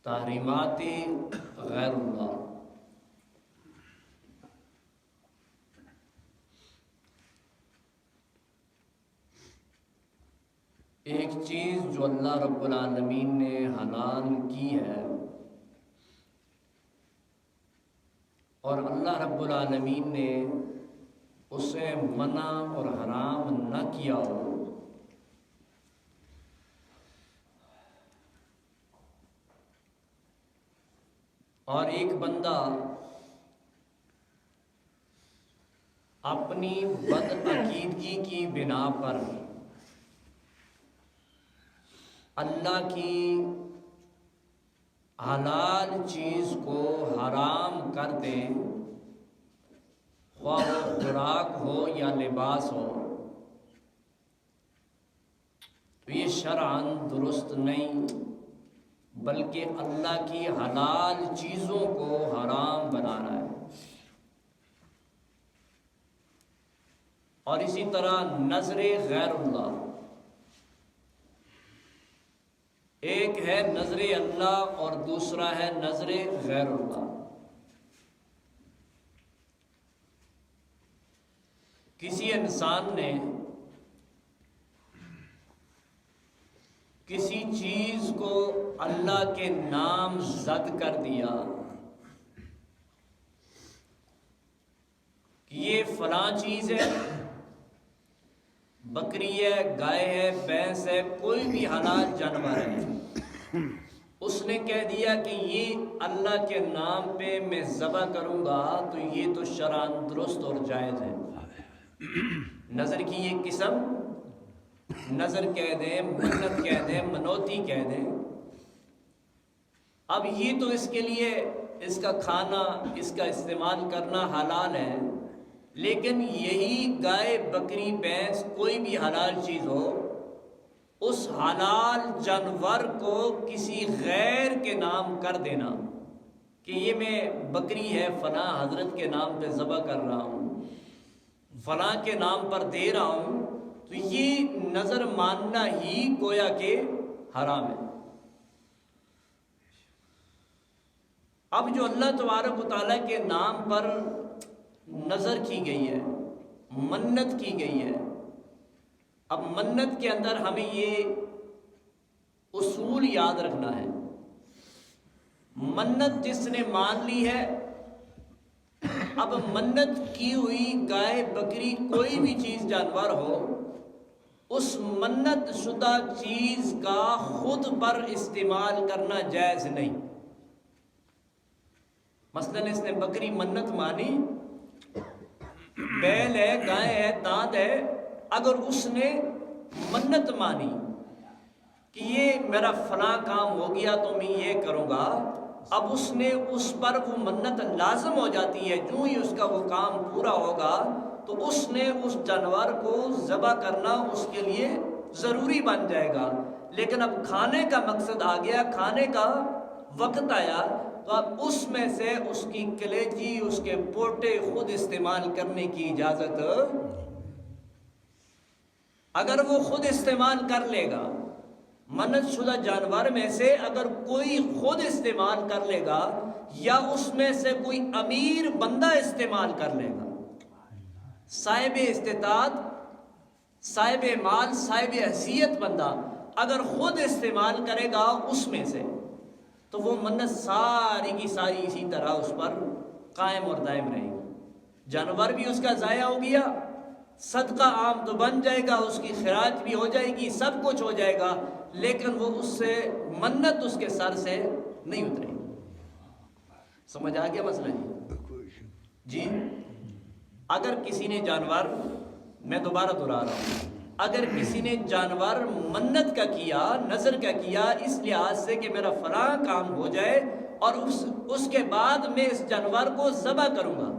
تحریمات غیر اللہ۔ ایک چیز جو اللہ رب العالمین نے حلال کی ہے اور اللہ رب العالمین نے اسے منع اور حرام نہ کیا ہو، اور ایک بندہ اپنی بدعقیدگی کی بنا پر اللہ کی حلال چیز کو حرام کر دے، خواہ وہ خوراک ہو یا لباس ہو، تو یہ شرعاً درست نہیں، بلکہ اللہ کی حلال چیزوں کو حرام بنا رہا ہے۔ اور اسی طرح نظر غیر اللہ، ایک ہے نظر اللہ اور دوسرا ہے نظر غیر اللہ۔ کسی انسان نے کسی چیز کو اللہ کے نام زد کر دیا کہ یہ فلاں چیز ہے، بکری ہے، گائے ہے، بھینس ہے، کوئی بھی حلال جانور ہے، اس نے کہہ دیا کہ یہ اللہ کے نام پہ میں ذبح کروں گا، تو یہ تو شرعاً درست اور جائز ہے۔ نظر کی یہ قسم، نظر کہہ دیں، منت کہہ دیں، منوتی کہہ دیں، اب یہ تو اس کے لیے اس کا کھانا، اس کا استعمال کرنا حلال ہے، لیکن یہی گائے، بکری، بھینس، کوئی بھی حلال چیز ہو، اس حلال جانور کو کسی غیر کے نام کر دینا کہ یہ میں بکری ہے فلاں حضرت کے نام پہ ذبح کر رہا ہوں، فلاں کے نام پر دے رہا ہوں، تو یہ نظر ماننا ہی گویا کہ حرام ہے۔ اب جو اللہ تبارک و تعالیٰ کے نام پر نظر کی گئی ہے، منت کی گئی ہے، اب منت کے اندر ہمیں یہ اصول یاد رکھنا ہے۔ منت جس نے مان لی ہے، اب منت کی ہوئی گائے، بکری، کوئی بھی چیز جانور ہو، اس منت شدہ چیز کا خود پر استعمال کرنا جائز نہیں۔ مثلاً اس نے بکری منت مانی، بیل ہے، گائے ہے، دانت ہے، اگر اس نے منت مانی کہ یہ میرا فلاں کام ہو گیا تو میں یہ کروں گا، اب اس نے اس پر وہ منت لازم ہو جاتی ہے، جو ہی اس کا وہ کام پورا ہوگا تو اس نے اس جانور کو ذبح کرنا اس کے لیے ضروری بن جائے گا۔ لیکن اب کھانے کا مقصد آ گیا، کھانے کا وقت آیا، تو اب اس میں سے اس کی کلیجی، اس کے پوٹے خود استعمال کرنے کی اجازت، اگر وہ خود استعمال کر لے گا، منت شدہ جانور میں سے اگر کوئی خود استعمال کر لے گا یا اس میں سے کوئی امیر بندہ استعمال کر لے گا، صاحب استطاعت، صاحب مال، صاحب حیثیت بندہ اگر خود استعمال کرے گا اس میں سے، تو وہ منت ساری کی ساری اسی طرح اس پر قائم اور دائم رہے گی۔ جانور بھی اس کا ضائع ہو گیا، صدقہ عام تو بن جائے گا، اس کی خراج بھی ہو جائے گی، سب کچھ ہو جائے گا، لیکن وہ اس سے منت اس کے سر سے نہیں اترے گی۔ سمجھ آ گیا مسئلہ جی؟ اگر کسی نے جانور، میں دوبارہ دہرا رہا ہوں، اگر کسی نے جانور منت کا کیا، نظر کا کیا، اس لحاظ سے کہ میرا فلاں کام ہو جائے اور اس کے بعد میں اس جانور کو ذبح کروں گا،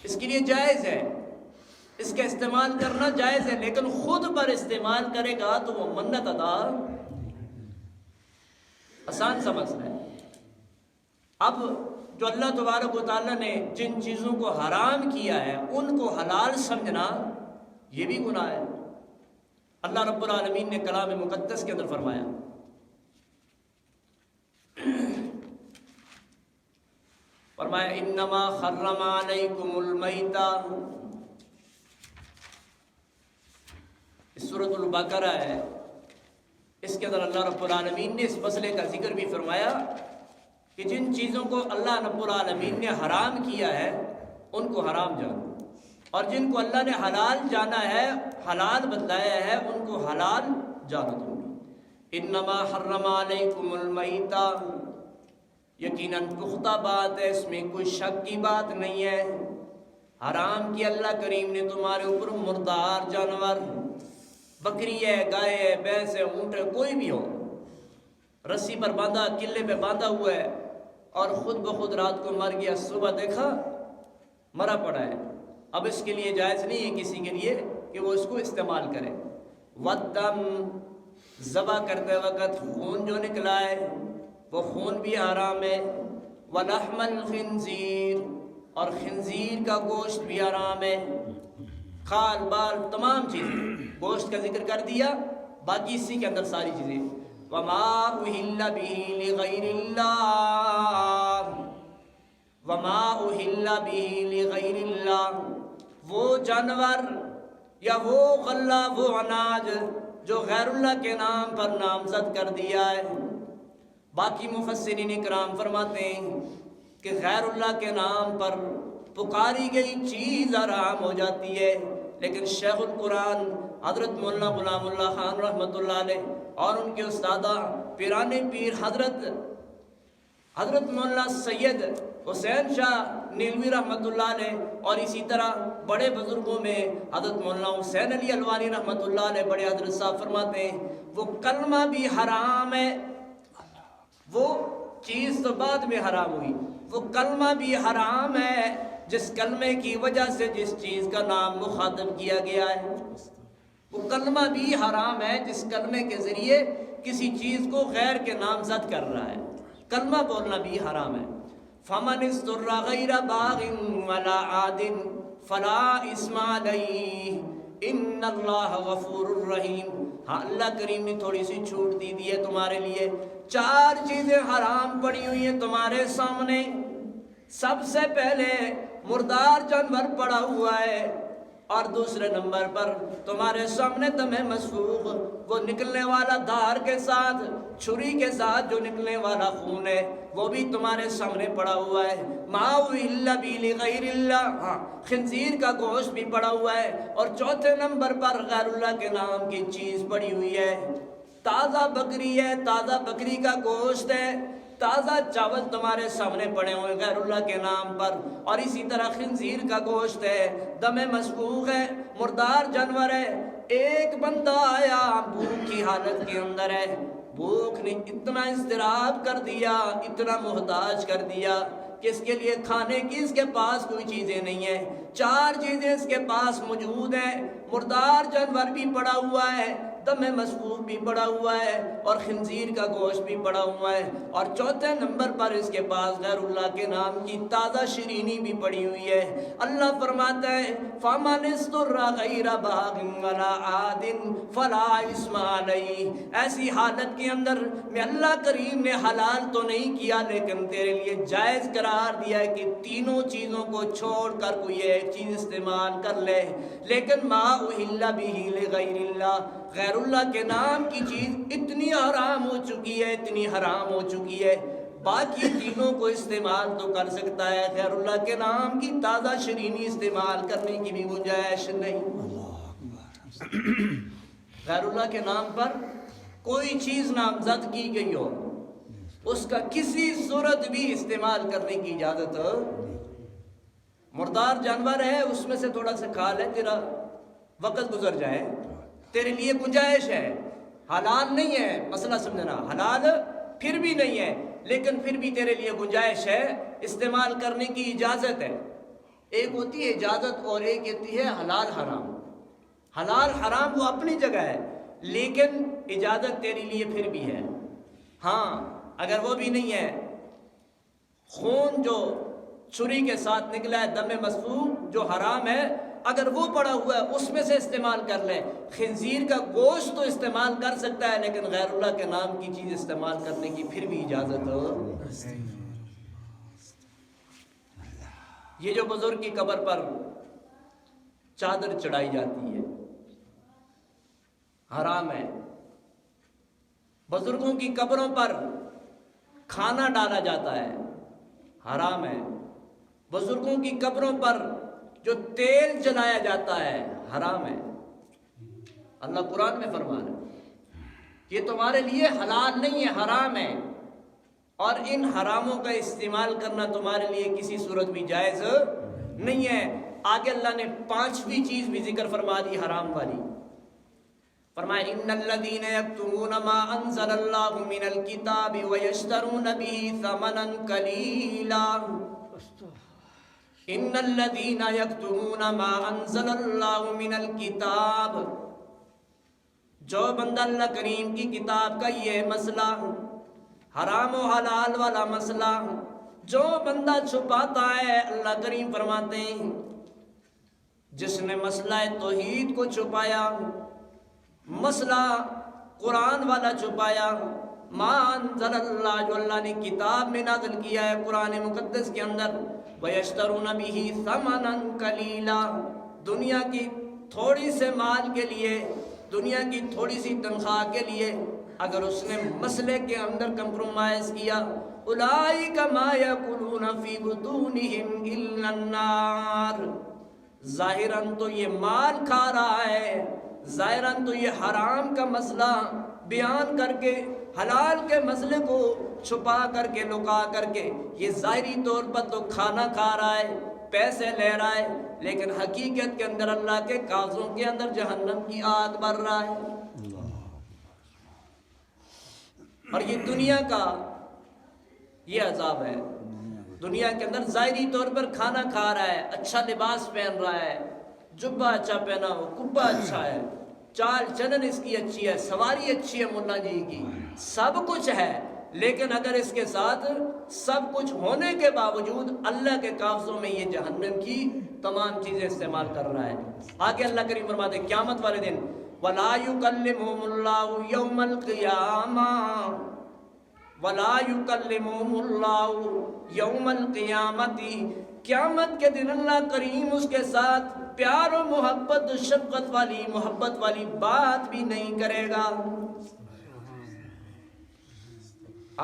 اس کے لیے جائز ہے، اس کا استعمال کرنا جائز ہے، لیکن خود پر استعمال کرے گا تو وہ منت ادا، آسان سا مسئلہ ہے۔ اب جو اللہ تبارک و تعالیٰ نے جن چیزوں کو حرام کیا ہے ان کو حلال سمجھنا یہ بھی گناہ ہے۔ اللہ رب العالمین نے کلام مقدس کے اندر فرمایا، فرمایا انما حرم علیکم المیتہ، سورۃ البقرہ ہے، اس کے اندر اللہ رب العالمین نے اس مسئلے کا ذکر بھی فرمایا کہ جن چیزوں کو اللہ رب العالمین نے حرام کیا ہے ان کو حرام جانو، اور جن کو اللہ نے حلال جانا ہے، حلال بتلایا ہے، ان کو حلال جانو تم۔ انما حرم علیکم المیتہ، یقیناً پختہ بات ہے، اس میں کوئی شک کی بات نہیں ہے، حرام کی اللہ کریم نے تمہارے اوپر مردار جانور، بکری ہے، گائے ہے، بھینس ہے، اونٹ ہے، کوئی بھی ہو، رسی پر باندھا، قلعے پہ باندھا ہوا ہے اور خود بخود رات کو مر گیا، صبح دیکھا مرا پڑا ہے، اب اس کے لیے جائز نہیں ہے کسی کے لیے کہ وہ اس کو استعمال کرے۔ والدم، ذبح کرتے وقت خون جو نکلا ہے وہ خون بھی حرام ہے۔ ولحم الخنزیر، اور خنزیر کا گوشت بھی حرام ہے۔ کھال بال تمام چیزیں، گوشت کا ذکر کر دیا، باقی اسی کے اندر ساری چیزیں۔ وما اہل به لغیر اللہ، وما اہل به لغیر اللہ، وہ جانور یا وہ غلہ، وہ اناج جو غیر اللہ کے نام پر نامزد کر دیا ہے۔ باقی مفسرین اکرام فرماتے ہیں کہ غیر اللہ کے نام پر پکاری گئی چیز حرام ہو جاتی ہے، لیکن شیخ القرآن حضرت مولانا غلام اللہ خان رحمۃ اللہ علیہ اور ان کے استادہ پیرانے پیر حضرت مولانا سید حسین شاہ نیلوی رحمۃ اللہ علیہ، اور اسی طرح بڑے بزرگوں میں حضرت مولانا حسین علی الوانی رحمۃ اللہ علیہ، بڑے حضرت صاحب فرماتے ہیں وہ کلمہ بھی حرام ہے، وہ چیز تو بعد میں حرام ہوئی، وہ کلمہ بھی حرام ہے جس کلمے کی وجہ سے جس چیز کا نام مخاطب کیا گیا ہے، وہ کلمہ بھی حرام ہے جس کلمے کے ذریعے کسی چیز کو غیر کے نامزد کر رہا ہے، کلمہ بولنا بھی حرام ہے۔ فمن اضطر غیر باغ ولا عاد فلا اثم علیہ ان اللہ غفور الرحیم۔ ہاں، اللہ کریم نے تھوڑی سی چھوٹ دی ہے تمہارے لیے، 4 چیزیں حرام پڑی ہوئی ہیں تمہارے سامنے۔ سب سے پہلے مردار جانور پڑا ہوا ہے، اور دوسرے نمبر پر تمہارے سامنے دم مسفوخ، وہ نکلنے والا دھار کے ساتھ، چھری کے ساتھ جو نکلنے والا خون ہے، وہ بھی تمہارے سامنے پڑا ہوا ہے۔ ما اہل به لغیر اللہ، ہاں خنزیر کا گوشت بھی پڑا ہوا ہے، اور چوتھے نمبر پر غیر اللہ کے نام کی چیز پڑی ہوئی ہے۔ تازہ بکری ہے، تازہ بکری کا گوشت ہے، تازہ چاول تمہارے سامنے پڑے ہوئے غیر اللہ کے نام پر، اور اسی طرح خنزیر کا گوشت ہے، دم مسفوخ ہے، مردار جانور ہے۔ ایک بندہ آیا بھوک کی حالت کے اندر ہے، بھوک نے اتنا اضطراب کر دیا، اتنا محتاج کر دیا کہ اس کے لیے کھانے کی اس کے پاس کوئی چیزیں نہیں ہیں، 4 چیزیں اس کے پاس موجود ہیں، مردار جانور بھی پڑا ہوا ہے، دم مسفوخ بھی پڑا ہوا ہے، اور خنزیر کا گوشت بھی پڑا ہوا ہے، اور چوتھے نمبر پر اس کے پاس غیر اللہ کے نام کی تازہ شرینی بھی پڑی ہوئی ہے۔ اللہ فرماتا ہے فَمَنِ اسْتُرَّ غَيْرَ بَاغٍ وَلَا عَادٍ فَلَا إِثْمَ عَلَيْهِ۔ ایسی حالت کے اندر میں اللہ کریم نے حلال تو نہیں کیا، لیکن تیرے لیے جائز قرار دیا ہے کہ تینوں چیزوں کو چھوڑ کر کوئی ایک چیز استعمال کر لے، لیکن ما اہل به لغیر اللہ، غیر اللہ کے نام کی چیز اتنی حرام ہو چکی ہے، اتنی حرام ہو چکی ہے، باقی تینوں کو استعمال تو کر سکتا ہے، غیر اللہ کے نام کی تازہ شرینی استعمال کرنے کی بھی گنجائش نہیں۔ غیر اللہ کے نام پر کوئی چیز نامزد کی گئی ہو، اس کا کسی صورت بھی استعمال کرنے کی اجازت۔ مردار جانور ہے، اس میں سے تھوڑا سا کھا لے، تیرا وقت گزر جائے، تیرے لیے گنجائش ہے، حلال نہیں ہے، مسئلہ سمجھنا، حلال پھر بھی نہیں ہے، لیکن پھر بھی تیرے لیے گنجائش ہے، استعمال کرنے کی اجازت ہے۔ ایک ہوتی ہے اجازت اور ایک ہوتی ہے حلال حرام۔ حلال حرام وہ اپنی جگہ ہے، لیکن اجازت تیرے لیے پھر بھی ہے۔ ہاں اگر وہ بھی نہیں ہے، خون جو چھری کے ساتھ نکلا ہے، دم مسفوخ جو حرام ہے، اگر وہ پڑا ہوا ہے اس میں سے استعمال کر لے۔ خنزیر کا گوشت تو استعمال کر سکتا ہے، لیکن غیر اللہ کے نام کی چیز استعمال کرنے کی پھر بھی اجازت ہو۔ یہ جو بزرگ کی قبر پر چادر چڑھائی جاتی ہے حرام ہے. بزرگوں کی قبروں پر کھانا ڈالا جاتا ہے حرام ہے. بزرگوں کی قبروں پر جو تیل جلایا جاتا ہے حرام ہے. اللہ قرآن میں فرما رہا ہے یہ تمہارے لیے حلال نہیں ہے، حرام ہے، اور ان حراموں کا استعمال کرنا تمہارے لیے کسی صورت بھی جائز نہیں ہے. آگے اللہ نے 5ویں چیز بھی ذکر فرما دی حرام والی. فرمایا ان الذين يكتمون ما انزل الله من الكتاب ويشترون به ثمنا قليلا ان الذين يكتمون ما انزل الله من الكتاب. جو بندہ اللہ کریم کی کتاب کا یہ مسئلہ حرام و حلال والا مسئلہ جو بندہ چھپاتا ہے، اللہ کریم فرماتے ہیں جس نے مسئلہ توحید کو چھپایا، مسئلہ قرآن والا چھپایا، ما انزل اللہ جو اللہ نے کتاب میں نازل کیا ہے قرآن مقدس کے اندر، وَيَشْتَرُونَ بِهِ ثَمَنًا قَلِيلًا دنیا کی تھوڑی سے مال کے لیے، دنیا کی تھوڑی سی تنخواہ کے لیے اگر اس نے مسئلے کے اندر کمپرومائز کیا، اولئک ما یاکلون فی بطونہم الا النار. ظاہراً تو یہ مال کھا رہا ہے، ظاہراً تو یہ حرام کا مسئلہ بیان کر کے حلال کے مسئلے کو چھپا کر کے لکا کر کے یہ ظاہری طور پر تو کھانا کھا رہا ہے، پیسے لے رہا ہے، لیکن حقیقت کے اندر اللہ کے کاغذوں کے اندر جہنم کی آگ بر رہا ہے. اور یہ دنیا کا یہ عذاب ہے. دنیا کے اندر ظاہری طور پر کھانا کھا رہا ہے، اچھا لباس پہن رہا ہے، جبہ اچھا پہنا ہو، کبہ اچھا ہے، چال چلن اس کی اچھی ہے، سواری اچھی ہے ملا جی کی، سب کچھ ہے، لیکن اگر اس کے ساتھ سب کچھ ہونے کے باوجود اللہ کے قابضوں میں یہ جہنم کی تمام چیزیں استعمال کر رہا ہے. آگے اللہ کریم فرماتے ہیں قیامت والے دن وَلَا يُكَلِّمُهُمُ اللَّهُ يَوْمَ الْقِيَامَةِ وَلَا يُكَلِّمُهُمُ اللَّهُ يَوْمَ الْقِيَامَةِ قیامت کے دن اللہ کریم اس کے ساتھ پیار و محبت شفقت والی محبت والی بات بھی نہیں کرے گا.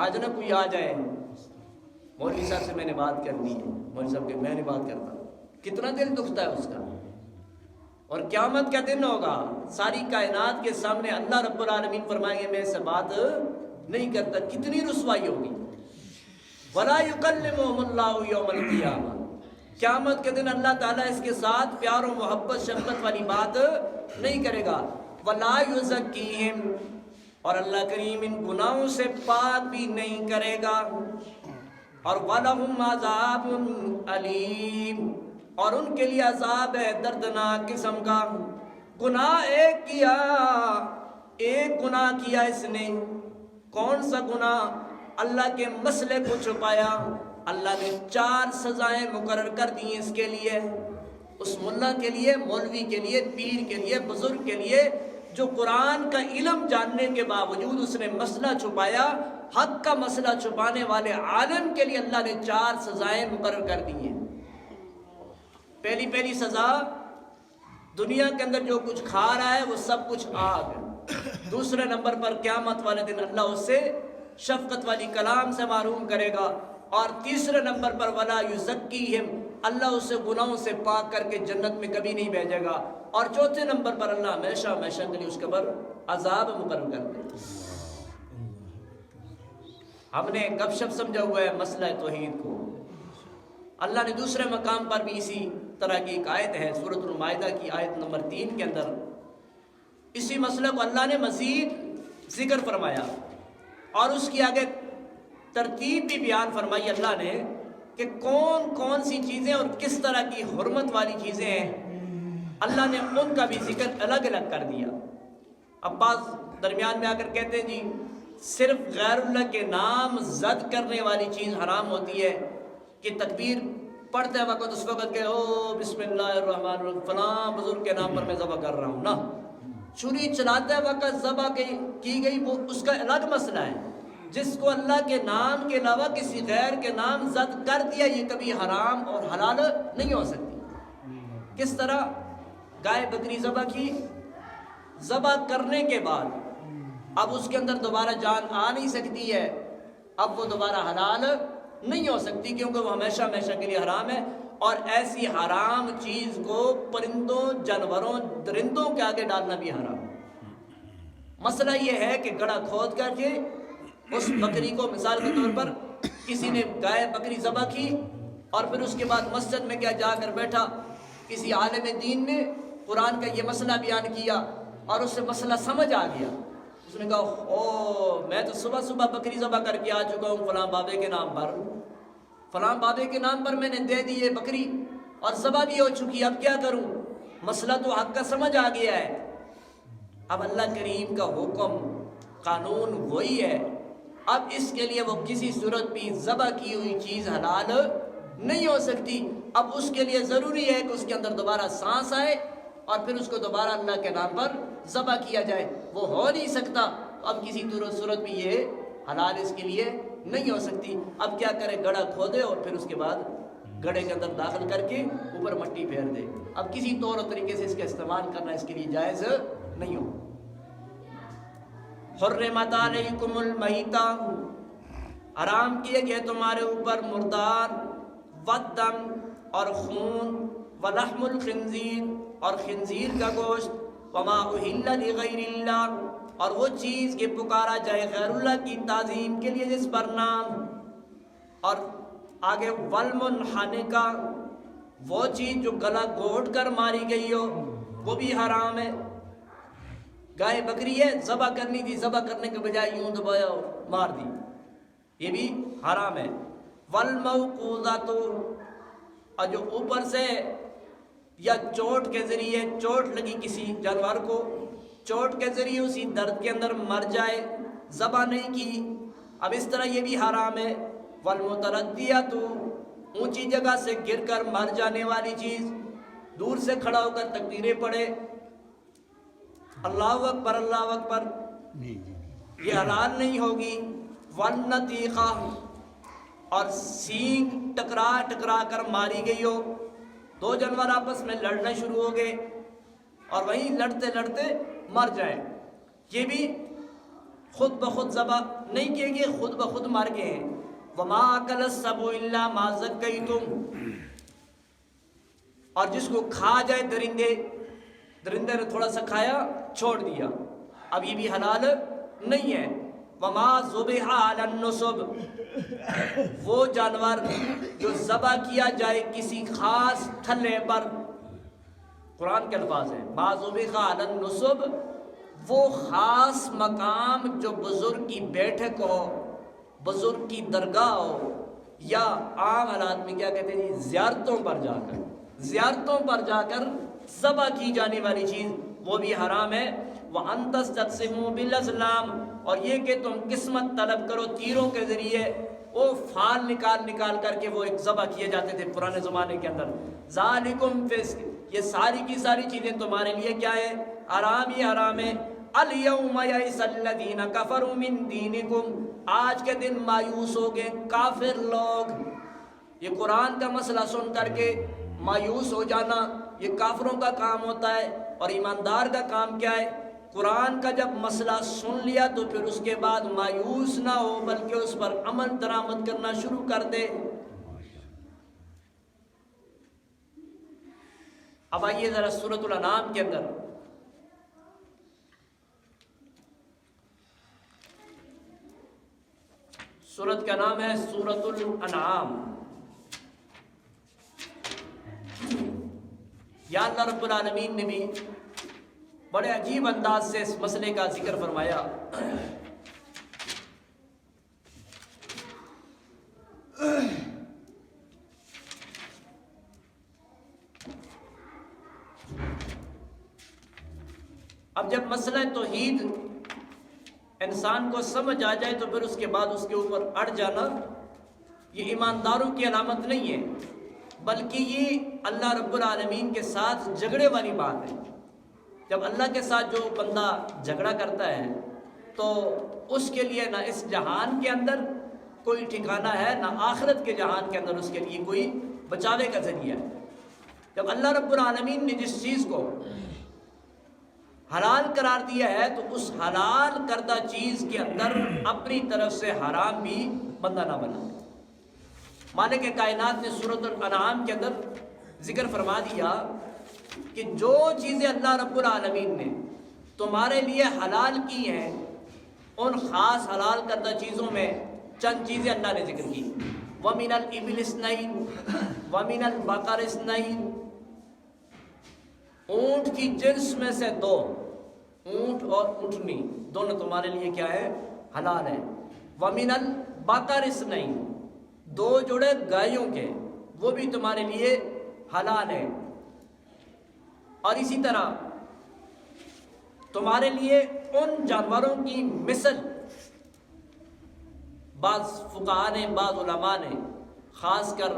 آج نہ کوئی آ جائے مولوی صاحب سے میں نے بات کرنی ہے، مولوی صاحب کہ میں نہیں بات کرتا، کتنا دل دکھتا ہے اس کا. اور قیامت کا دن ہوگا ساری کائنات کے سامنے اللہ رب العالمین فرمائیں گے میں اس سے بات نہیں کرتا، کتنی رسوائی ہوگی. وَلَا يُكَلِّمُهُمُ اللَّهُ يَوْمَ الْقِيَامَةِ قیامت کے دن اللہ تعالیٰ اس کے ساتھ پیار و محبت شفقت والی بات نہیں کرے گا. وَلَا يُزَكِّيهِمْ اور اللہ کریم ان گناہوں سے پاک بھی نہیں کرے گا. اور وَلَهُمْ عَذَابٌ أَلِيمٌ اور ان کے لیے عذاب ہے دردناک قسم کا. گناہ ایک گناہ کیا اس نے، کون سا گناہ؟ اللہ کے مسئلے کو چھپایا. اللہ نے 4 سزائیں مقرر کر دی اس کے لیے، اس ملا کے لیے، مولوی کے لیے، پیر کے لیے، بزرگ کے لیے جو قرآن کا علم جاننے کے باوجود اس نے مسئلہ چھپایا. حق کا مسئلہ چھپانے والے عالم کے لیے اللہ نے 4 سزائیں مقرر کر دی ہیں. پہلی سزا دنیا کے اندر جو کچھ کھا رہا ہے وہ سب کچھ آگ. دوسرے نمبر پر قیامت والے دن اللہ اس سے شفقت والی کلام سے محروم کرے گا. اور تیسرے نمبر پر وَلَا يُزَكِّيهِمْ اللہ اسے گناہوں سے پاک کر کے جنت میں کبھی نہیں بھیجے گا. اور چوتھے نمبر پر اللہ ہمیشہ ہمیشہ کے لیے اس کے پر عذاب مقرر کر دے. ہم نے گپ شپ سمجھا ہوا ہے مسئلہ توحید کو. اللہ نے دوسرے مقام پر بھی اسی طرح کی ایک آیت ہے سورۃ المائدہ کی آیت نمبر 3 کے اندر اسی مسئلہ کو اللہ نے مزید ذکر فرمایا اور اس کی آگے ترتیب بھی بیان فرمائی اللہ نے کہ کون کون سی چیزیں اور کس طرح کی حرمت والی چیزیں ہیں. اللہ نے ان کا بھی ذکر الگ الگ کر دیا. اب بعض درمیان میں آ کر کہتے ہیں جی صرف غیر اللہ کے نام زد کرنے والی چیز حرام ہوتی ہے کہ تکبیر پڑھتے وقت اس وقت کہ او بسم اللہ الرحمن الرحیم فلاں بزرگ کے نام پر میں ذبح کر رہا ہوں نا. چھری چلاتے وقت ذبح کی گئی وہ اس کا الگ مسئلہ ہے. جس کو اللہ کے نام کے علاوہ کسی غیر کے نام زد کر دیا یہ کبھی حرام اور حلال نہیں ہو سکتی۔ کس طرح؟ گائے بکری ذبح کی، ذبح کرنے کے بعد اب اس کے اندر دوبارہ جان آ نہیں سکتی ہے، اب وہ دوبارہ حلال نہیں ہو سکتی کیونکہ وہ ہمیشہ ہمیشہ کے لیے حرام ہے۔ اور ایسی حرام چیز کو پرندوں، جانوروں، درندوں کے آگے ڈالنا بھی حرام ہے۔ مسئلہ یہ ہے کہ گڑھا کھود کر کے اس بکری کو، مثال کے طور پر کسی نے گائے بکری ذبح کی اور پھر اس کے بعد مسجد میں کیا جا کر بیٹھا، کسی عالم دین نے قرآن کا یہ مسئلہ بیان کیا اور اس سے مسئلہ سمجھ آ گیا، اس نے کہا او میں تو صبح صبح بکری ذبح کر کے آ چکا ہوں فلاں بابے کے نام پر، فلاں بابے کے نام پر میں نے دے دی یہ بکری اور ذبح بھی ہو چکی، اب کیا کروں؟ مسئلہ تو حق کا سمجھ آ گیا ہے۔ اب اللہ کریم کا حکم، قانون وہی ہے، اب اس کے لیے وہ کسی صورت بھی ذبح کی ہوئی چیز حلال نہیں ہو سکتی۔ اب اس کے لیے ضروری ہے کہ اس کے اندر دوبارہ سانس آئے اور پھر اس کو دوبارہ اللہ کے نام پر ذبح کیا جائے، وہ ہو نہیں سکتا۔ اب کسی صورت بھی یہ حلال اس کے لیے نہیں ہو سکتی۔ اب کیا کرے؟ گڑھا کھودے اور پھر اس کے بعد گڑھے کے اندر داخل کر کے اوپر مٹی پھیر دے۔ اب کسی طور و طریقے سے اس کا استعمال کرنا اس کے لیے جائز نہیں ہو۔ حرمت علیکم المیتہ، حرام کیے گئے تمہارے اوپر مردار، والدم اور خون، ولحم الخنزیر اور خنزیر کا گوشت، وما اہل لغیر اللہ اور وہ چیز کہ پکارا جائے غیر اللہ کی تعظیم کے لیے جس پر نام، اور آگے والمنحنکہ وہ چیز جو گلا گھونٹ کر ماری گئی ہو وہ بھی حرام ہے۔ گائے بکری ہے، ذبح کرنی تھی، ذبح کرنے کے بجائے یوں دبایا مار دی، یہ بھی حرام ہے۔ والموقوذۃ اور جو اوپر سے یا چوٹ کے ذریعے، چوٹ لگی کسی جانور کو، چوٹ کے ذریعے اسی درد کے اندر مر جائے، ذبح نہیں کی، اب اس طرح یہ بھی حرام ہے۔ والمتردیۃ اونچی جگہ سے گر کر مر جانے والی چیز، دور سے کھڑا ہو کر تکبیریں پڑھے، اللہ اکبر اللہ اکبر، یہ حلال نہیں ہوگی۔ والنطیقہ اور سینگ ٹکرا ٹکرا کر ماری گئی ہو، دو جانور آپس میں لڑنا شروع ہو گئے اور وہیں لڑتے لڑتے مر جائیں، یہ بھی خود بخود ذبح نہیں کیے گئے، خود بخود مر گئے ہیں۔ وما اکل السبع الا ما ذکیتم اور جس کو کھا جائے درندے نے تھوڑا سا کھایا چھوڑ دیا، اب یہ بھی حلال نہیں ہے۔ وما ذبح علی النصب وہ جانور جو ذبح کیا جائے کسی خاص تھلے پر، قرآن کے الفاظ ہیں ما ذبح علی النصب، وہ خاص مقام جو بزرگ کی بیٹھک ہو، بزرگ کی درگاہ ہو، یا عام حالات میں کیا کہتے ہیں زیارتوں پر جا کر، زیارتوں پر جا کر ذبح کی جانے والی چیز وہ بھی حرام ہے۔ وَأَن تَسْتَقْسِمُوا بِالْأَزْلَامِ اور یہ کہ تم قسمت طلب کرو تیروں کے ذریعے، وہ فال نکال نکال کر کے وہ ایک ذبح کیے جاتے تھے پرانے زمانے کے اندر۔ ذَالِكُمْ فِسْقٌ یہ ساری کی ساری چیزیں تمہارے لیے کیا ہے؟ حرام ہی حرام ہے۔ الْيَوْمَ يَئِسَ الَّذِينَ كَفَرُوا مِن دِينِكُمْ آج کے دن مایوس ہو گئے کافر لوگ۔ یہ قرآن کا مسئلہ سن کر کے مایوس ہو جانا یہ کافروں کا کام ہوتا ہے، اور ایماندار کا کام کیا ہے؟ قرآن کا جب مسئلہ سن لیا تو پھر اس کے بعد مایوس نہ ہو بلکہ اس پر عمل درآمد کرنا شروع کر دے۔ اب آئیے ذرا سورۃ الانعام کے اندر، سورت کا نام ہے سورۃ الانعام۔ یا اللہ رب العالمین نے بھی بڑے عجیب انداز سے اس مسئلے کا ذکر فرمایا۔ اب جب مسئلہ توحید انسان کو سمجھ آ جائے تو پھر اس کے بعد اس کے اوپر اڑ جانا یہ ایمانداروں کی علامت نہیں ہے، بلکہ یہ اللہ رب العالمین کے ساتھ جھگڑے والی بات ہے۔ جب اللہ کے ساتھ جو بندہ جھگڑا کرتا ہے تو اس کے لیے نہ اس جہان کے اندر کوئی ٹھکانہ ہے، نہ آخرت کے جہان کے اندر اس کے لیے کوئی بچاوے کا ذریعہ ہے۔ جب اللہ رب العالمین نے جس چیز کو حلال قرار دیا ہے تو اس حلال کردہ چیز کے اندر اپنی طرف سے حرام بھی بندہ نہ بنا۔ مالک کائنات نے سورۃ الانعام کے اندر ذکر فرما دیا کہ جو چیزیں اللہ رب العالمین نے تمہارے لیے حلال کی ہیں، ان خاص حلال کردہ چیزوں میں چند چیزیں اللہ نے ذکر کی۔ وَمِنَ الْإِبِلِ اثْنَيْنِ وَمِنَ الْبَقَرِ اثْنَيْنِ، اونٹ کی جنس میں سے دو، اونٹ اور اونٹنی دونوں تمہارے لیے کیا ہے؟ حلال ہے۔ وَمِنَ الْبَقَرِ اثْنَيْنِ، دو جوڑے گایوں کے، وہ بھی تمہارے لیے حلال ہے۔ اور اسی طرح تمہارے لیے ان جانوروں کی مثل، بعض فقہاء نے، بعض علماء نے، خاص کر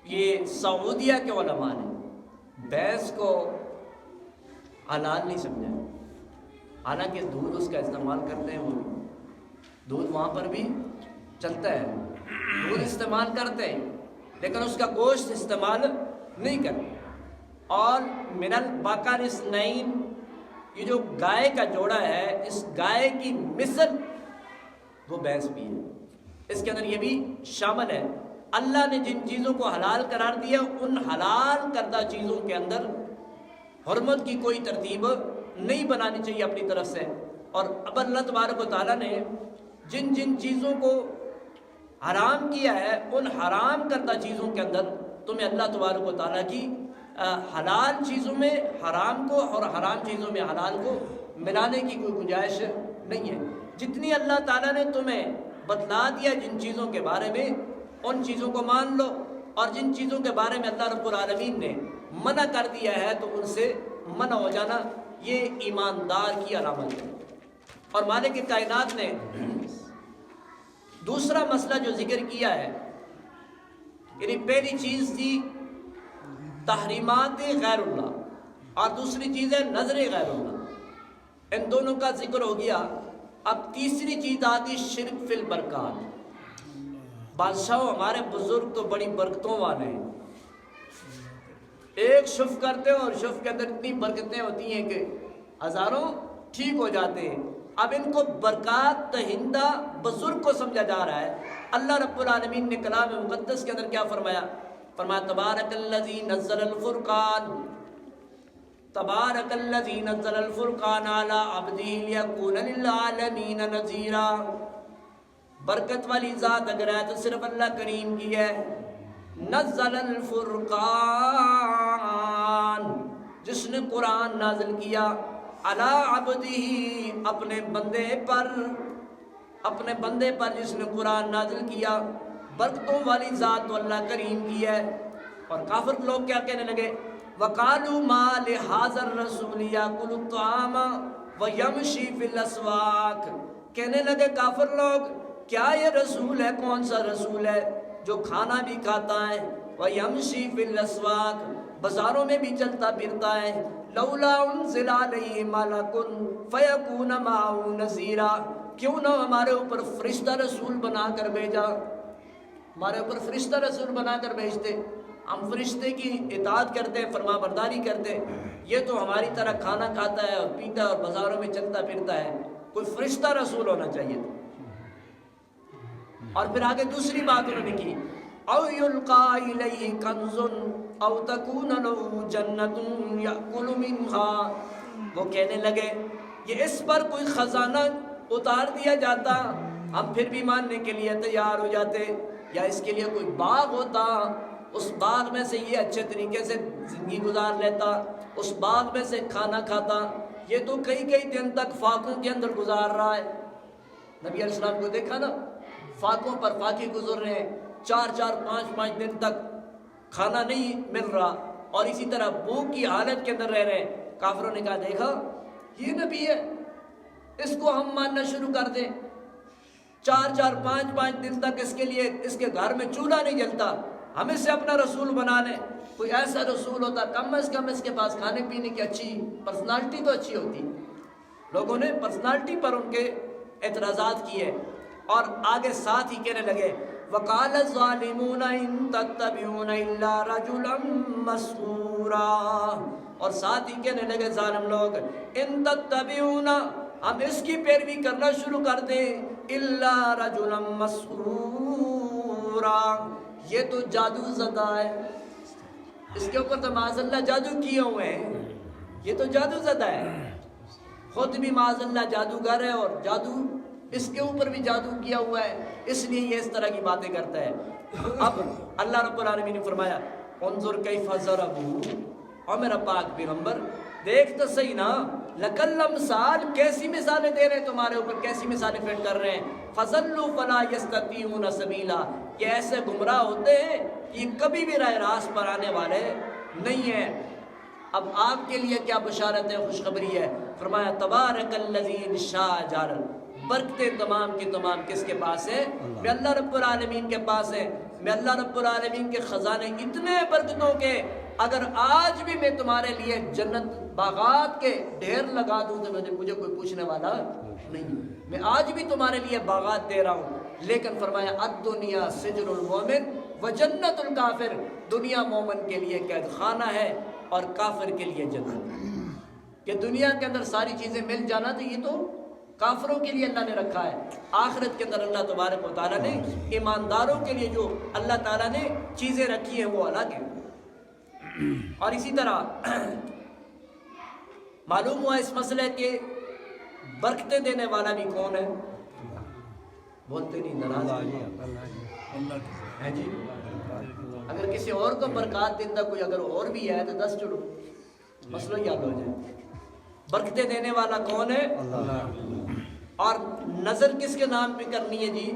یہ سعودیہ کے علماء نے بھینس کو حلال نہیں سمجھا، حالانکہ دودھ اس کا استعمال کرتے ہیں، وہ دودھ وہاں پر بھی چلتا ہے، دودھ استعمال کرتے ہیں، لیکن اس کا گوشت استعمال نہیں کرتے۔ اور من البقر اثنین، یہ جو گائے کا جوڑا ہے، اس گائے کی مثل وہ بھینس بھی ہے، اس کے اندر یہ بھی شامل ہے۔ اللہ نے جن چیزوں کو حلال قرار دیا، ان حلال کردہ چیزوں کے اندر حرمت کی کوئی ترتیب نہیں بنانی چاہیے اپنی طرف سے۔ اور اب اللہ تبارک و تعالیٰ نے جن جن چیزوں کو حرام کیا ہے، ان حرام کردہ چیزوں کے اندر تمہیں اللہ تبارک و تعالیٰ کی حلال چیزوں میں حرام کو اور حرام چیزوں میں حلال کو ملانے کی کوئی گنجائش نہیں ہے۔ جتنی اللہ تعالیٰ نے تمہیں بتلا دیا جن چیزوں کے بارے میں، ان چیزوں کو مان لو، اور جن چیزوں کے بارے میں اللہ رب العالمین نے منع کر دیا ہے تو ان سے منع ہو جانا، یہ ایماندار کی علامت ہے۔ اور مالک کائنات نے دوسرا مسئلہ جو ذکر کیا ہے، یعنی پہلی چیز تھی تحریمات غیر اللہ اور دوسری چیز ہے نظر غیر اللہ، ان دونوں کا ذکر ہو گیا۔ اب تیسری چیز آتی شرک فی البرکات۔ بادشاہوں، ہمارے بزرگ تو بڑی برکتوں والے ہیں، ایک شف کرتے ہیں اور شف کے اندر اتنی برکتیں ہوتی ہیں کہ ہزاروں ٹھیک ہو جاتے ہیں۔ اب ان کو برکات دہندہ بزرگ کو سمجھا جا رہا ہے۔ اللہ رب العالمین نے کلام مقدس کے اندر کیا فرمایا؟ فرمایا تبارک الذی نزل الفرقان، تبارک الذی نزل الفرقان علی عبدہ لیکون للعالمین نذیرا۔ برکت والی ذات اگر ہے تو صرف اللہ کریم کی ہے۔ نزل الفرقان، جس نے قرآن نازل کیا، علی عبدہ، اپنے بندے پر، اپنے بندے پر جس نے قرآن نازل کیا۔ برکتوں والی ذات تو اللہ کریم کی ہے۔ اور کافر لوگ کیا کہنے لگے؟ وَقَالُوا مَا لِهَٰذَا الرَّسُولِ يَأْكُلُ الطَّعَامَ وَيَمْشِي فِي الْأَسْوَاقِ، کہنے لگے کافر لوگ، کیا یہ رسول ہے؟ کون سا رسول ہے جو کھانا بھی کھاتا ہے، وَيَمْشِي فِي الْأَسْوَاقِ، بازاروں میں بھی چلتا پھرتا ہے۔ لَوْلَا أُنزِلَ عَلَيْهِ مَلَكٌ فَيَكُونَ مَعَهُ نَذِيرًا، کیوں نہ ہمارے اوپر فرشتہ رسول بنا کر بھیجا، ہمارے اوپر فرشتہ رسول بنا کر بھیجتے، ہم فرشتے کی اطاعت کرتے ہیں، فرما برداری کرتے ہیں۔ یہ تو ہماری طرح کھانا کھاتا ہے اور پیتا ہے اور بازاروں میں چلتا پھرتا ہے، کوئی فرشتہ رسول ہونا چاہیے تھا۔ اور پھر آگے دوسری بات انہوں نے کی، او یلقا الیہ کنز او تکون لہ جنۃ یأکل منہا، وہ کہنے لگے یہ اس پر کوئی خزانہ اتار دیا جاتا ہم پھر بھی ماننے کے لیے تیار ہو جاتے، یا اس کے لیے کوئی باغ ہوتا، اس باغ میں سے یہ اچھے طریقے سے زندگی گزار لیتا، اس باغ میں سے کھانا کھاتا۔ یہ تو کئی کئی دن تک فاقوں کے اندر گزار رہا ہے۔ نبی علیہ السلام کو دیکھا نا، فاقوں پر فاقے گزر رہے ہیں، 4 5 دن تک کھانا نہیں مل رہا، اور اسی طرح بھوک کی حالت کے اندر رہ رہے ہیں۔ کافروں نے کہا دیکھا یہ نبی ہے، اس کو ہم ماننا شروع کر دیں۔ 4 5 دن تک اس کے لیے اس کے گھر میں چولہا نہیں جلتا، ہم اسے اپنا رسول بنا لیں. کوئی ایسا رسول ہوتا کم از کم اس کے پاس کھانے پینے کی اچھی پرسنالٹی تو اچھی ہوتی. لوگوں نے پرسنالٹی پر ان کے اعتراضات کیے اور آگے ساتھ ہی کہنے لگے وَقَالَ الظَّالِمُونَ إِن تَتَّبِعُونَ إِلَّا رَجُلًا مَسْحُورًا. اور ساتھ ہی کہنے لگے ظالم لوگ ان تتبعون، ہم اس کی پیروی کرنا شروع کر دیں الا رجلا مسحورا، یہ تو جادو زدہ ہے، اس کے اوپر تو معاذ اللہ جادو کیے ہوئے ہیں، یہ تو جادو زدہ ہے، خود بھی معاذ اللہ جادوگر ہے اور جادو اس کے اوپر بھی جادو کیا ہوا ہے، اس لیے یہ اس طرح کی باتیں کرتا ہے. اب اللہ رب العالمین نے فرمایا انظر کیف ضربوا، اور میرا پاک پیغمبر دیکھ تو صحیح نا، لکل امثال، کیسی مثالیں دے رہے ہیں تمہارے اوپر، کیسی مثالیں فٹ کر رہے ہیں. فضلوا فلا یستطیعون سبیلا، یہ ایسے گمراہ ہوتے ہیں یہ کبھی بھی راہ راست پر آنے والے نہیں ہیں. اب آپ کے لیے کیا بشارت ہے، خوشخبری ہے. فرمایا تبارک الذی ان شاء جعل، برکتیں تمام کی تمام کس کے پاس ہیں؟ میں اللہ رب العالمین کے پاس ہے. میں اللہ رب العالمین کے خزانے اتنے برکتوں کے، اگر آج بھی میں تمہارے لیے جنت باغات کے ڈھیر لگا دوں تو مجھے کوئی پوچھنے والا نہیں. میں آج بھی تمہارے لیے باغات دے رہا ہوں. لیکن فرمایا الدنیا سجن المومن و جنت الکافر، دنیا مومن کے لیے قید خانہ ہے اور کافر کے لیے جنت. کہ دنیا کے اندر ساری چیزیں مل جانا تو یہ تو کافروں کے لیے اللہ نے رکھا ہے. آخرت کے اندر اللہ تبارک و تعالیٰ نے ایمانداروں کے لیے جو اللہ تعالیٰ نے چیزیں رکھی ہیں وہ الگ ہیں. اور اسی طرح معلوم ہوا اس مسئلے کے برکتیں دینے والا بھی کون ہے؟ بولتے نہیں، ناراض ہے جی. اگر کسی اور کو برکات دیتا کوئی اگر اور بھی ہے تو 10 چڑھو، مسئلہ ہی حل ہو جائے. برکتیں دینے والا کون ہے؟ اور نظر کس کے نام پہ کرنی ہے جی؟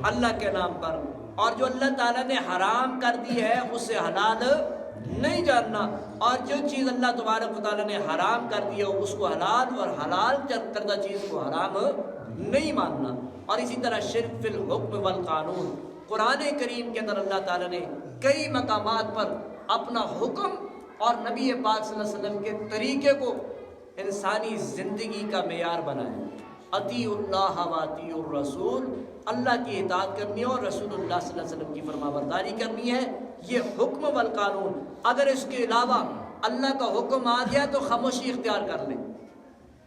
اللہ کے نام پر. اور جو اللہ تعالیٰ نے حرام کر دی ہے اسے حلال نہیں جاننا، اور جو چیز اللہ تبارک و تعالیٰ نے حرام کر دی ہے اس کو حلال، اور حلال کردہ چیز کو حرام نہیں ماننا. اور اسی طرح شرک فی الحکم والقانون، قرآن کریم کے اندر اللہ تعالیٰ نے کئی مقامات پر اپنا حکم اور نبی پاک صلی اللہ علیہ وسلم کے طریقے کو انسانی زندگی کا معیار بنایا. اطیعوا اللہ و اطیعوا الرسول، اللہ کی اطاعت کرنی ہے اور رسول اللہ صلی اللہ علیہ وسلم کی فرمانبرداری کرنی ہے. یہ حکم والقانون. اگر اس کے علاوہ اللہ کا حکم آ گیا تو خاموشی اختیار کر لیں.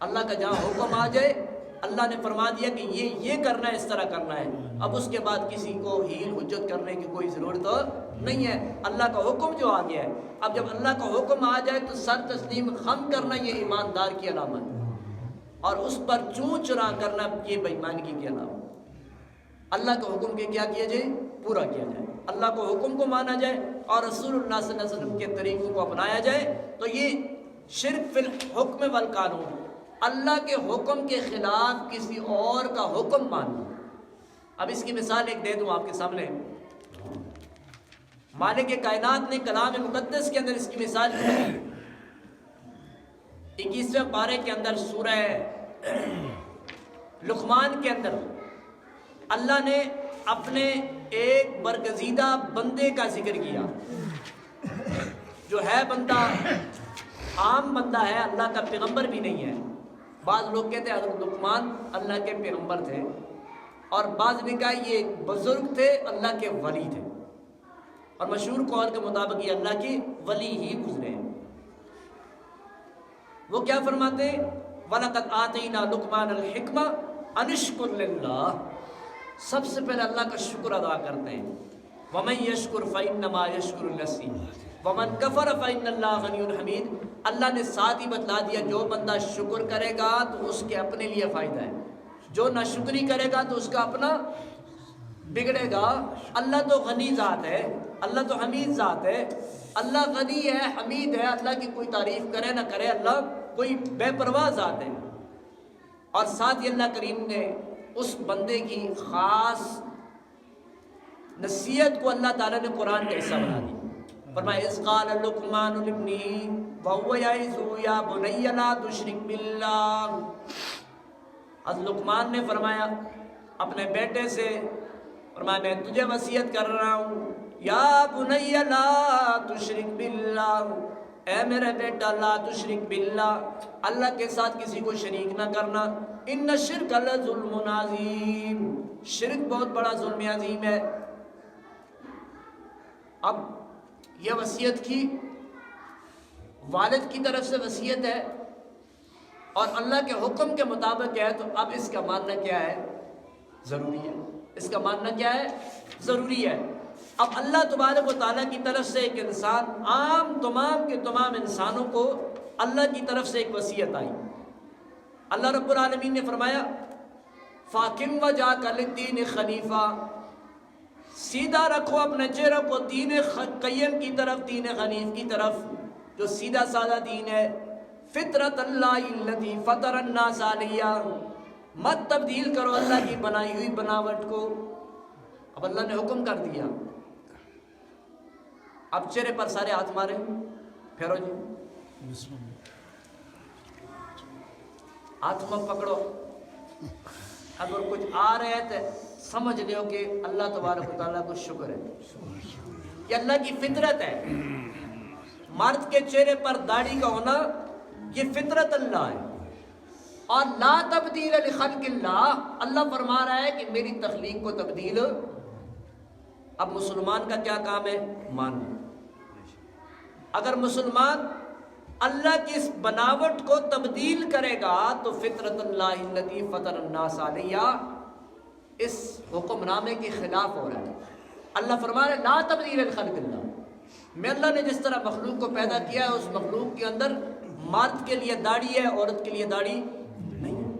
اللہ کا جہاں حکم آ جائے، اللہ نے فرما دیا کہ یہ کرنا ہے، اس طرح کرنا ہے، اب اس کے بعد کسی کو ہیل حجت کرنے کی کوئی ضرورت نہیں ہے. اللہ کا حکم جو آ گیا ہے، اب جب اللہ کا حکم آ جائے تو سر تسلیم خم کرنا یہ ایماندار کی علامت ہے، اور اس پر چون چرا کرنا یہ بے ایمانگی کی علامت. اللہ کے حکم کے کیا کیا جائے؟ پورا کیا جائے. اللہ کو حکم کو مانا جائے اور رسول اللہ صلی اللہ علیہ وسلم کے طریقوں کو اپنایا جائے. تو یہ شرک فی الحکم والقانون، اللہ کے حکم کے خلاف کسی اور کا حکم ماننا. اب اس کی مثال ایک دے دوں آپ کے سامنے. مالک کائنات نے کلام مقدس کے اندر اس کی مثال دی. 21ویں پارے کے اندر سورہ لقمان کے اندر اللہ نے اپنے ایک برگزیدہ بندے کا ذکر کیا، جو ہے بندہ عام بندہ ہے، اللہ کا پیغمبر بھی نہیں ہے. بعض لوگ کہتے ہیں حضرت لقمان اللہ کے پیغمبر تھے، اور بعض نے کہا یہ ایک بزرگ تھے، اللہ کے ولی تھے، اور مشہور قول کے مطابق یہ اللہ کی ولی ہی گزرے ہیں. وہ کیا فرماتے ہیں؟ وَلَقَدْ آتَيْنَا لُقْمَانَ الْحِكْمَةَ أَنِ اشْكُرْ لِلَّهِ. سب سے پہلے اللہ کا شکر ادا کرتے ہیں. وَمَن يَشْكُرْ فَإِنَّمَا يَشْكُرُ لِنَفْسِهِ وَمَن كَفَرَ فَإِنَّ اللَّهَ غَنِيٌّ حَمِيدٌ. اللہ نے ساتھ ہی بتلا دیا جو بندہ شکر کرے گا تو اس کے اپنے لیے فائدہ ہے، جو ناشکری کرے گا تو اس کا اپنا بگڑے گا. اللہ تو غنی ذات ہے، اللہ تو حمید ذات ہے. اللہ غنی ہے، حمید ہے، اللہ کی کوئی تعریف کرے نہ کرے، اللہ کوئی بے پرواہ ذات ہے. اور ساتھ ہی اللہ کریم نے اس بندے کی خاص نصیحت کو اللہ تعالیٰ نے قرآن کا حصہ بنا دی. فرمایا اذ قال لقمان لابنه وهو يعظه يا بني لا تشرك بالله. حضرت لقمان نے فرمایا اپنے بیٹے سے فرمایا میں تجھے وصیت کر رہا ہوں یا بنی لا تشرک باللہ، اے میرے بیٹا لا تشرک باللہ، اللہ کے ساتھ کسی کو شریک نہ کرنا، ان الشرک لظلم عظیم، شرک بہت بڑا ظلم عظیم ہے۔ اب یہ وصیت کی والد کی طرف سے وصیت ہے اور اللہ کے حکم کے مطابق ہے، تو اب اس کا ماننا کیا ہے؟ ضروری ہے۔ اس کا ماننا کیا ہے؟ ضروری ہے۔ اب اللہ تبارک و تعالیٰ کی طرف سے ایک انسان، عام تمام کے تمام انسانوں کو اللہ کی طرف سے ایک وصیت آئی۔ اللہ رب العالمین نے فرمایا فاقم وجہک للدین خنیفہ، سیدھا رکھو اپنے چہرے کو دین قیم کی طرف، دین حنیف کی طرف، جو سیدھا سادہ دین ہے۔ فطرت اللہ التی فطر الناس علیہا، مت تبدیل کرو اللہ کی بنائی ہوئی بناوٹ کو۔ اب اللہ نے حکم کر دیا، اب چہرے پر سارے ہاتھ مارے، پھیرو جی، ہاتھ میں پکڑو، اگر کچھ آ رہے ہیں تو سمجھ لیو کہ اللہ تبارک و تعالیٰ کو شکر ہے، یہ اللہ کی فطرت ہے۔ مرد کے چہرے پر داڑھی کا ہونا یہ فطرت اللہ ہے، اور لا تبدیل لخلق اللہ، اللہ فرما رہا ہے کہ میری تخلیق کو تبدیل۔ اب مسلمان کا کیا کام ہے؟ ماننا۔ اگر مسلمان اللہ کی اس بناوٹ کو تبدیل کرے گا تو فطرت اللہ التی فطر الناس علیہا اس حکم نامے کے خلاف ہو رہا ہے۔ اللہ فرما رہا ہے لا تبدیل لخلق اللہ، میں اللہ نے جس طرح مخلوق کو پیدا کیا ہے اس مخلوق کے اندر مرد کے لیے داڑھی ہے، عورت کے لیے داڑھی نہیں ہے۔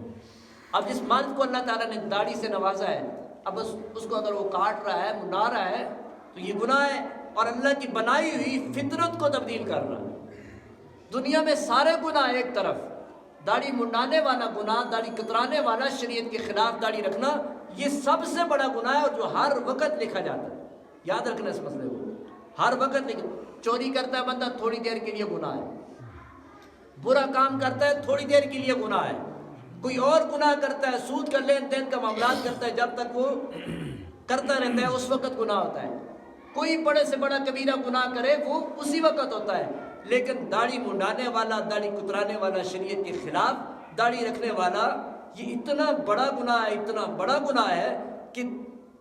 اب جس مرد کو اللہ تعالیٰ نے داڑھی سے نوازا ہے، اب اس کو اگر وہ کاٹ رہا ہے، منا رہا ہے، تو یہ گناہ ہے، اور اللہ کی بنائی ہوئی فطرت کو تبدیل کر رہا ہے۔ دنیا میں سارے گناہ ایک طرف، داڑھی منڈانے والا گناہ، داڑھی کترانے والا، شریعت کے خلاف داڑھی رکھنا، یہ سب سے بڑا گناہ ہے، اور جو ہر وقت لکھا جاتا ہے۔ یاد رکھنا اس مسئلے کو، ہر وقت لکھا۔ چوری کرتا ہے بندہ تھوڑی دیر کے لیے گناہ ہے، برا کام کرتا ہے تھوڑی دیر کے لیے گناہ ہے، کوئی اور گناہ کرتا ہے، سود کا لین دین کا معاملات کرتا ہے، جب تک وہ کرتا رہتا ہے اس وقت گناہ ہوتا ہے۔ کوئی بڑے سے بڑا کبیرہ گناہ کرے وہ اسی وقت ہوتا ہے، لیکن داڑھی منڈانے والا، داڑھی کترانے والا، شریعت کے خلاف داڑھی رکھنے والا، یہ اتنا بڑا گناہ ہے، اتنا بڑا گناہ ہے کہ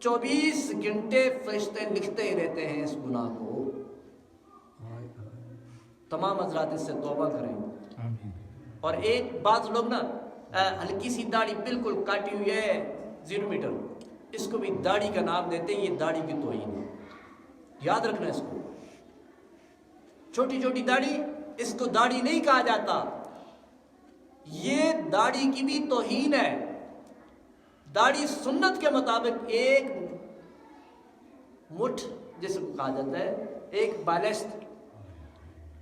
24 گھنٹے فرشتے لکھتے ہی رہتے ہیں اس گناہ کو۔ تمام حضرات اس سے توبہ کریں۔ اور ایک بعض لوگ نا ہلکی سی داڑھی بالکل کاٹی ہوئی ہے 0 میٹر، اس کو بھی داڑھی کا نام دیتے ہیں، یہ داڑھی کی توہین ہے۔ یاد رکھنا اس کو، چھوٹی چھوٹی داڑھی، اس کو داڑھی نہیں کہا جاتا، یہ داڑھی کی بھی توہین ہے۔ داڑھی سنت کے مطابق ایک مٹھ جس کو کہا جاتا ہے، ایک بالشت،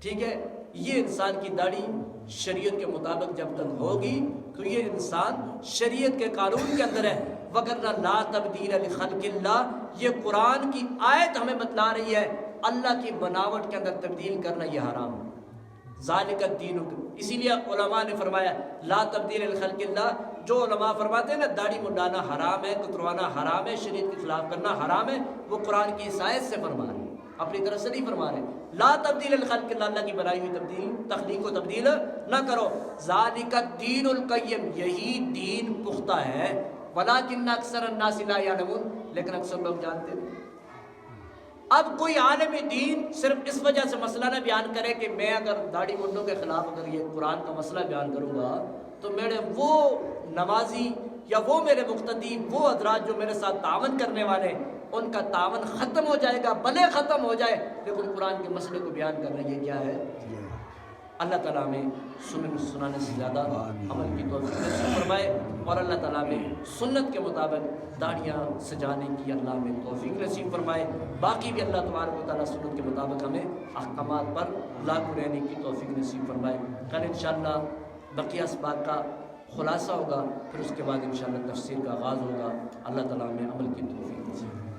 ٹھیک ہے، یہ انسان کی داڑھی شریعت کے مطابق جب تک ہوگی تو یہ انسان شریعت کے قانون کے اندر ہے، وگرنہ لا تبدیل لخلق اللہ، یہ قرآن کی آیت ہمیں بتلا رہی ہے اللہ کی بناوٹ کے اندر تبدیل کرنا یہ حرام ہے۔ ذالک الدین، اسی لیے علماء نے فرمایا لا تبدیل لخلق اللہ۔ جو علماء فرماتے ہیں نا داڑھی منڈانا حرام ہے، کتروانا حرام ہے، شریعت کے خلاف کرنا حرام ہے، وہ قرآن کی اس آیت سے فرما رہے ہیں، اپنی طرف سے نہیں فرما رہے۔ لا تبدیل لخلق اللہ، اللہ کی بنائی ہوئی تبدیل، تخلیق کو تبدیل نہ کرو۔ ذالک الدین القیم، یہی دین پختہ ہے، ولکن اکثر الناس لا یعلمون، لیکن اکثر لوگ جانتے نہیں۔ اب کوئی عالم دین صرف اس وجہ سے مسئلہ نہ بیان کرے کہ میں اگر داڑھی منڈوں کے خلاف اگر یہ قرآن کا مسئلہ بیان کروں گا تو میرے وہ نمازی یا وہ میرے مقتدی، وہ حضرات جو میرے ساتھ تعاون کرنے والے، ان کا تعاون ختم ہو جائے گا، بھلے ختم ہو جائے، لیکن قرآن کے مسئلے کو بیان کرنا یہ کیا ہے؟ اللہ تعالیٰ میں سنانے سے زیادہ عمل کی توفیق نصیب فرمائے، اور اللہ تعالیٰ میں سنت کے مطابق داڑیاں سجانے کی اللہ میں توفیق نصیب فرمائے۔ باقی بھی اللہ تبارک و تعالیٰ سنت کے مطابق ہمیں احکامات پر لاگو رہنے کی توفیق نصیب فرمائے۔ کل انشاءاللہ بقیہ اسباق کا خلاصہ ہوگا، پھر اس کے بعد انشاءاللہ تفسیر کا آغاز ہوگا۔ اللہ تعالیٰ میں عمل کی توفیق نصیب